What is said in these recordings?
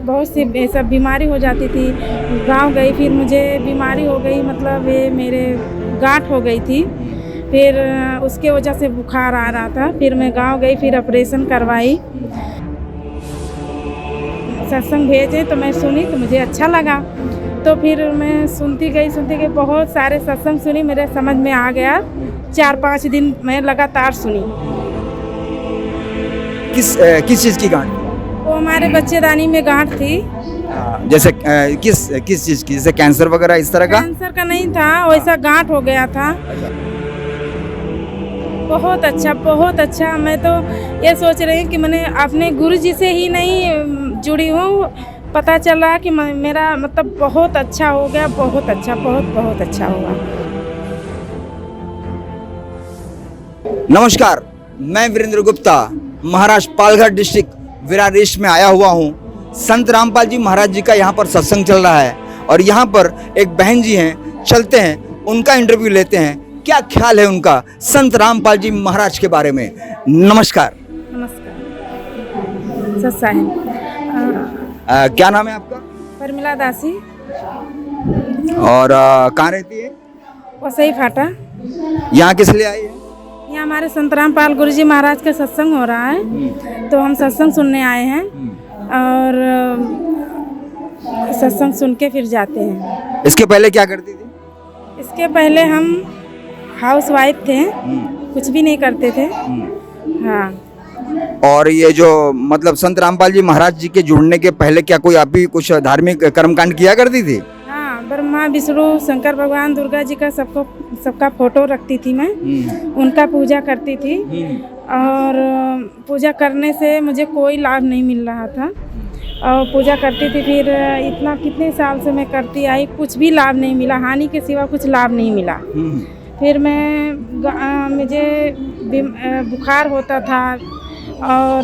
बहुत सी ये सब बीमारी हो जाती थी। गाँव गई, फिर मुझे बीमारी हो गई, मतलब ये मेरे गांठ हो गई थी। फिर उसके वजह से बुखार आ रहा था। फिर मैं गांव गई, फिर ऑपरेशन करवाई। सत्संग भेजे तो मैं सुनी तो मुझे अच्छा लगा। तो फिर मैं सुनती गई, बहुत सारे सत्संग सुनी, मेरे समझ में आ गया। 4-5 दिन मैं लगातार सुनी। किस चीज़ की गांठ? वो हमारे बच्चेदानी में गांठ थी। जैसे किस चीज़ की, जैसे कैंसर वगैरह इस तरह का? कैंसर का नहीं था, वैसा गांठ हो गया था। बहुत अच्छा। मैं तो ये सोच रही हूँ कि मैंने अपने गुरु जी से ही नहीं जुड़ी हूँ। पता चल रहा कि मेरा मतलब बहुत अच्छा हो गया, बहुत अच्छा होगा। नमस्कार, मैं वीरेंद्र गुप्ता महाराष्ट्र पालघर डिस्ट्रिक्ट विरारिश में आया हुआ हूँ। संत रामपाल जी महाराज जी का यहाँ पर सत्संग चल रहा है और यहाँ पर एक बहन जी हैं, चलते हैं उनका इंटरव्यू लेते हैं, क्या ख्याल है उनका संत रामपाल जी महाराज के बारे में। नमस्कार। सत्सा है। क्या नाम है आपका? परमिला दासी। और कहाँ रहती है? वसई फाटा। यहाँ किस लिए आई है? यहाँ हमारे संत रामपाल गुरु जी महाराज का सत्संग हो रहा है, तो हम सत्संग सुनने आए हैं और सत्संग सुन के फिर जाते हैं। इसके पहले क्या करती थी? इसके पहले हम हाउस वाइफ थे, कुछ भी नहीं करते थे। हाँ। और ये जो मतलब संत रामपाल जी महाराज जी के जुड़ने के पहले क्या कोई आप भी कुछ धार्मिक कर्मकांड किया करती थी? हाँ, ब्रह्मा विष्णु शंकर भगवान दुर्गा जी का सबका फोटो रखती थी मैं। उनका पूजा करती थी और पूजा करने से मुझे कोई लाभ नहीं मिल रहा था और पूजा करती थी। फिर इतना कितने साल से मैं करती आई, कुछ भी लाभ नहीं मिला, हानि के सिवा कुछ लाभ नहीं मिला। फिर मुझे बुखार होता था और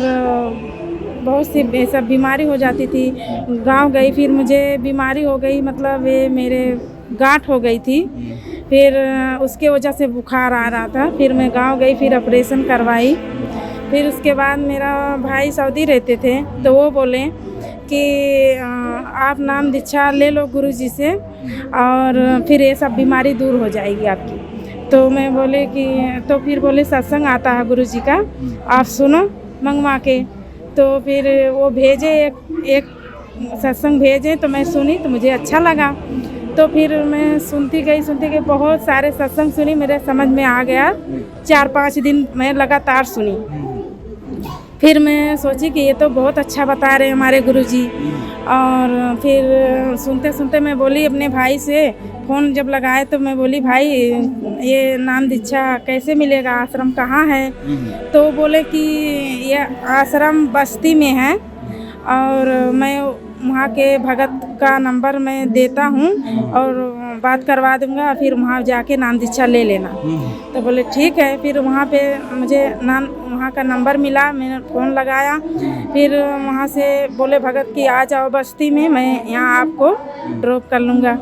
बहुत सी ये सब बीमारी हो जाती थी। गांव गई, फिर मुझे बीमारी हो गई, मतलब ये मेरे गांठ हो गई थी। फिर उसके वजह से बुखार आ रहा था। फिर मैं गांव गई, फिर ऑपरेशन करवाई। फिर उसके बाद मेरा भाई सऊदी रहते थे, तो वो बोले कि आप नाम दीक्षा ले लो गुरु जी से और फिर ये सब बीमारी दूर हो जाएगी आपकी। तो मैं बोले कि तो फिर बोले सत्संग आता है गुरु जी का, आप सुनो मंगवा के। तो फिर वो भेजे, एक सत्संग भेजे तो मैं सुनी तो मुझे अच्छा लगा। तो फिर मैं सुनती गई, बहुत सारे सत्संग सुनी, मेरे समझ में आ गया। 4-5 दिन मैं लगातार सुनी। फिर मैं सोची कि ये तो बहुत अच्छा बता रहे हैं हमारे गुरुजी। और फिर सुनते मैं बोली अपने भाई से, फ़ोन जब लगाए तो मैं बोली भाई ये नाम दीक्षा कैसे मिलेगा, आश्रम कहाँ है? तो बोले कि ये आश्रम बस्ती में है और मैं वहाँ के भगत का नंबर मैं देता हूँ और बात करवा दूँगा, फिर वहाँ जाके नाम दीक्षा ले लेना। तो बोले ठीक है। फिर वहाँ पे मुझे वहाँ का नंबर मिला, मैंने फ़ोन लगाया। फिर वहाँ से बोले भगत कि आ जाओ बस्ती में, मैं यहाँ आपको ड्रॉप कर लूँगा।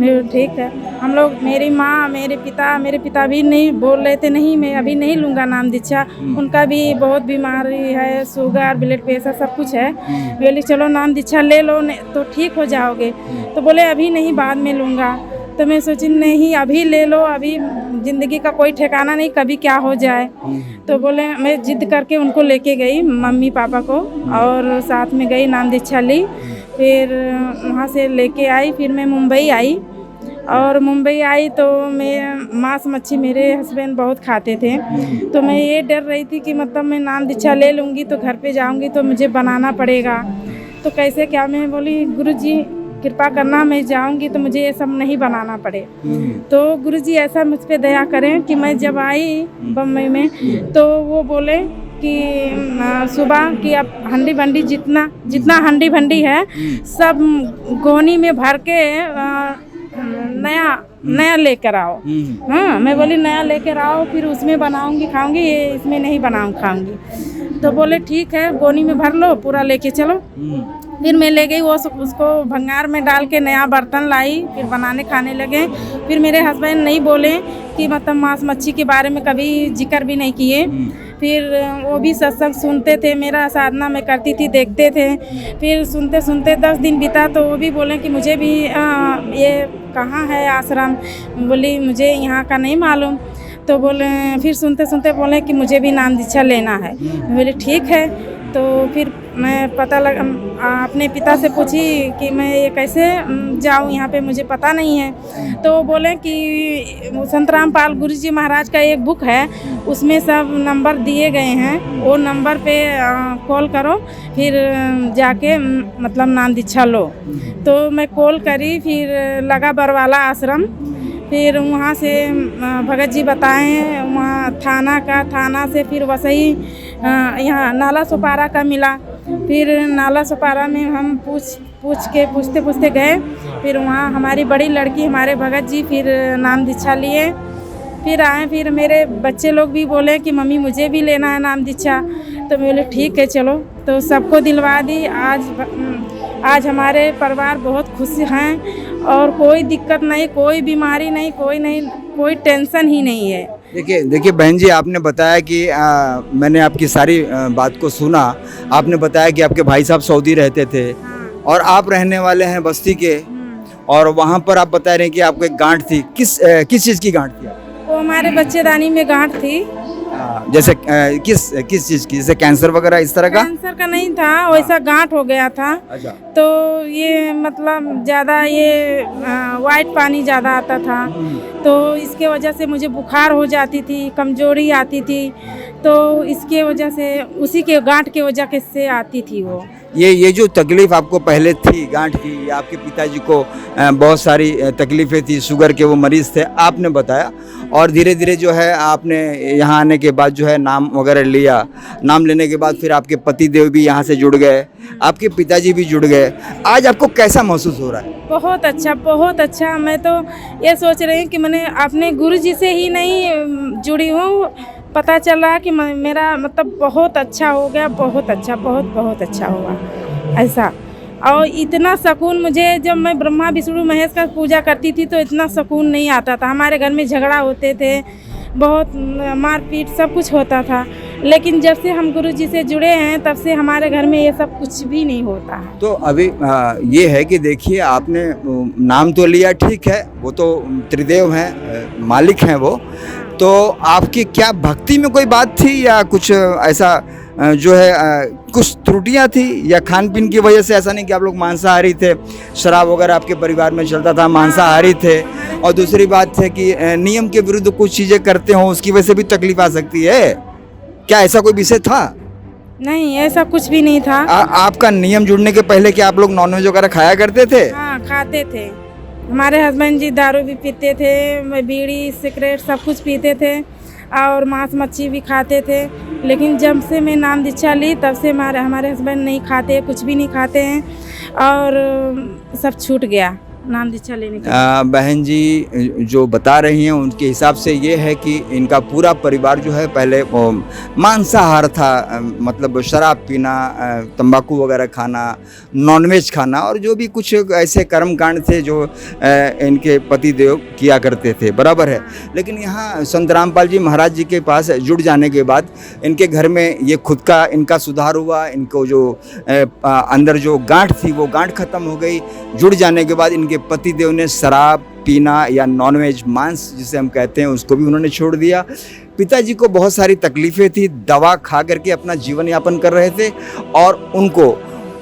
मैं ठीक है। हम लोग, मेरी माँ मेरे पिता भी नहीं बोल रहे थे, नहीं मैं अभी नहीं लूँगा नाम दीक्षा। उनका भी बहुत बीमारी है, शुगर ब्लड प्रेशर सब कुछ है। बोली चलो नाम दीक्षा ले लो तो ठीक हो जाओगे। तो बोले अभी नहीं, बाद में लूँगा। तो मैं सोची नहीं अभी ले लो, अभी ज़िंदगी का कोई ठिकाना नहीं, कभी क्या हो जाए। तो बोले, मैं जिद करके उनको लेके गई मम्मी पापा को और साथ में गई, नाम दीक्षा ली। फिर वहाँ से लेके आई। फिर मैं मुंबई आई और मुंबई आई तो मैं मांस मच्छी मेरे हस्बैंड बहुत खाते थे। तो मैं ये डर रही थी कि मतलब मैं नाम दीक्षा ले लूँगी तो घर पे जाऊँगी तो मुझे बनाना पड़ेगा, तो कैसे क्या। मैं बोली गुरुजी कृपा करना, मैं जाऊंगी तो मुझे ये सब नहीं बनाना पड़े। तो गुरुजी ऐसा मुझ पे दया करें कि मैं जब आई बम्बई में तो वो बोले कि सुबह कि अब हंडी भंडी जितना हंडी भंडी है सब गोनी में भर के नया लेकर आओ। हाँ, मैं बोली नया लेकर आओ, फिर उसमें बनाऊंगी खाऊंगी, ये इसमें नहीं खाऊंगी। तो बोले ठीक है, गोनी में भर लो, पूरा लेके चलो। फिर मैं ले गई, वो उसको भंगार में डाल के नया बर्तन लाई, फिर बनाने खाने लगे। फिर मेरे हस्बैंड नहीं बोले कि मतलब मांस मच्छी के बारे में कभी जिक्र भी नहीं किए। फिर वो भी सत्संग सुनते थे, मेरा साधना मैं करती थी, देखते थे। फिर सुनते सुनते 10 दिन बीता तो वो भी बोले कि मुझे भी ये कहाँ है आश्रम। बोली मुझे यहाँ का नहीं मालूम। तो बोले फिर सुनते सुनते बोले कि मुझे भी नाम दीक्षा लेना है। बोले ठीक है। तो फिर मैं पता लगा, अपने पिता से पूछी कि मैं ये कैसे जाऊँ, यहाँ पे मुझे पता नहीं है। तो बोले कि संत रामपाल गुरु जी महाराज का एक बुक है, उसमें सब नंबर दिए गए हैं, वो नंबर पे कॉल करो, फिर जाके मतलब नाम दीक्षा लो। तो मैं कॉल करी, फिर लगा बरवाला आश्रम। फिर वहाँ से भगत जी बताएं, वहाँ थाना से फिर वसई यहाँ नाला सोपारा का मिला। फिर नाला सोपारा में हम पूछते पूछते गए। फिर वहाँ हमारी बड़ी लड़की, हमारे भगत जी फिर नाम दीक्षा लिए। फिर आए, फिर मेरे बच्चे लोग भी बोले कि मम्मी मुझे भी लेना है नाम दीक्षा। तो मैं बोले ठीक है चलो। तो सबको दिलवा दी। आज हमारे परिवार बहुत खुश हैं और कोई दिक्कत नहीं, कोई बीमारी नहीं, कोई टेंशन ही नहीं है। देखिए बहन जी, आपने बताया कि मैंने आपकी सारी बात को सुना। आपने बताया कि आपके भाई साहब सऊदी रहते थे और आप रहने वाले हैं बस्ती के, और वहाँ पर आप बता रहे हैं कि आपको एक गांठ थी। किस चीज़ की गांठ थी? वो हमारे बच्चेदानी में गांठ थी। जैसे किस चीज़ की? जैसे कैंसर वगैरह इस तरह का? कैंसर का नहीं था, वैसा गांठ हो गया था। अच्छा। तो ये मतलब ज़्यादा ये वाइट पानी ज़्यादा आता था, तो इसके वजह से मुझे बुखार हो जाती थी, कमजोरी आती थी। तो इसके वजह से, उसी के गांठ के वजह से आती थी वो। ये जो तकलीफ आपको पहले थी गांठ की, या आपके पिताजी को बहुत सारी तकलीफ़ें थी, शुगर के वो मरीज़ थे, आपने बताया। और धीरे धीरे जो है आपने यहाँ आने के बाद जो है नाम वगैरह लिया। नाम लेने के बाद फिर आपके पति देव भी यहाँ से जुड़ गए, आपके पिताजी भी जुड़ गए। आज आपको कैसा महसूस हो रहा है? बहुत अच्छा, बहुत अच्छा। मैं तो ये सोच रही हूँ कि मैंने अपने गुरु जी से ही नहीं जुड़ी हूँ, पता चल रहा है कि मेरा मतलब बहुत अच्छा हो गया, बहुत अच्छा, बहुत अच्छा हुआ ऐसा। और इतना सुकून मुझे, जब मैं ब्रह्मा विष्णु महेश का पूजा करती थी तो इतना सुकून नहीं आता था। हमारे घर में झगड़ा होते थे, बहुत मारपीट सब कुछ होता था, लेकिन जब से हम गुरु जी से जुड़े हैं तब से हमारे घर में ये सब कुछ भी नहीं होता है। तो अभी ये है कि देखिए, आपने नाम तो लिया, ठीक है, वो तो त्रिदेव हैं, मालिक हैं वो। तो आपकी क्या भक्ति में कोई बात थी, या कुछ ऐसा जो है कुछ त्रुटियां थी, या खान पीन की वजह से? ऐसा नहीं कि आप लोग मांसाहारी थे, शराब वगैरह आपके परिवार में चलता था, मांसाहारी थे। और दूसरी बात है कि नियम के विरुद्ध कुछ चीज़ें करते हो, उसकी वजह से भी तकलीफ आ सकती है। क्या ऐसा कोई विषय था? नहीं, ऐसा कुछ भी नहीं था। आपका नियम जुड़ने के पहले क्या आप लोग नॉनवेज वगैरह खाया करते थे? हाँ, खाते थे। हमारे हस्बैंड जी दारू भी पीते थे, बीड़ी सिगरेट सब कुछ पीते थे, और मांस मच्छी भी खाते थे। लेकिन जब से मैं नाम दीक्षा ली तब से हमारे हस्बैंड नहीं खाते, कुछ भी नहीं खाते हैं, और सब छूट गया नाम दीक्षा लेने के। बहन जी जो बता रही हैं उनके हिसाब से ये है कि इनका पूरा परिवार जो है पहले मांसाहार था, मतलब शराब पीना, तंबाकू वगैरह खाना, नॉनवेज खाना, और जो भी कुछ ऐसे कर्मकांड थे जो इनके पति देव किया करते थे, बराबर है। लेकिन यहाँ संत रामपाल जी महाराज जी के पास जुड़ जाने के बाद इनके घर में ये खुद का इनका सुधार हुआ। इनको जो अंदर जो गांठ थी वो गांठ खत्म हो गई। जुड़ जाने के बाद इनके पति देव ने शराब पीना या नॉनवेज, मांस जिसे हम कहते हैं, उसको भी उन्होंने छोड़ दिया। पिताजी को बहुत सारी तकलीफ़ें थी, दवा खा करके अपना जीवन यापन कर रहे थे, और उनको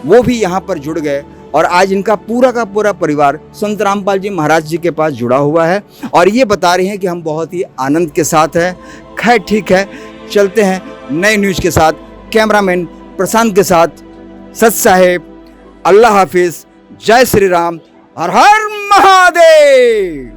वो भी यहाँ पर जुड़ गए। और आज इनका पूरा का पूरा परिवार संत रामपाल जी महाराज जी के पास जुड़ा हुआ है, और ये बता रही हैं कि हम बहुत ही आनंद के साथ हैं। खैर ठीक है, चलते हैं नई न्यूज़ के साथ। कैमरामैन प्रशांत के साथ सच साहेब। अल्लाह हाफिज़, जय श्री राम, हर हर महादेव।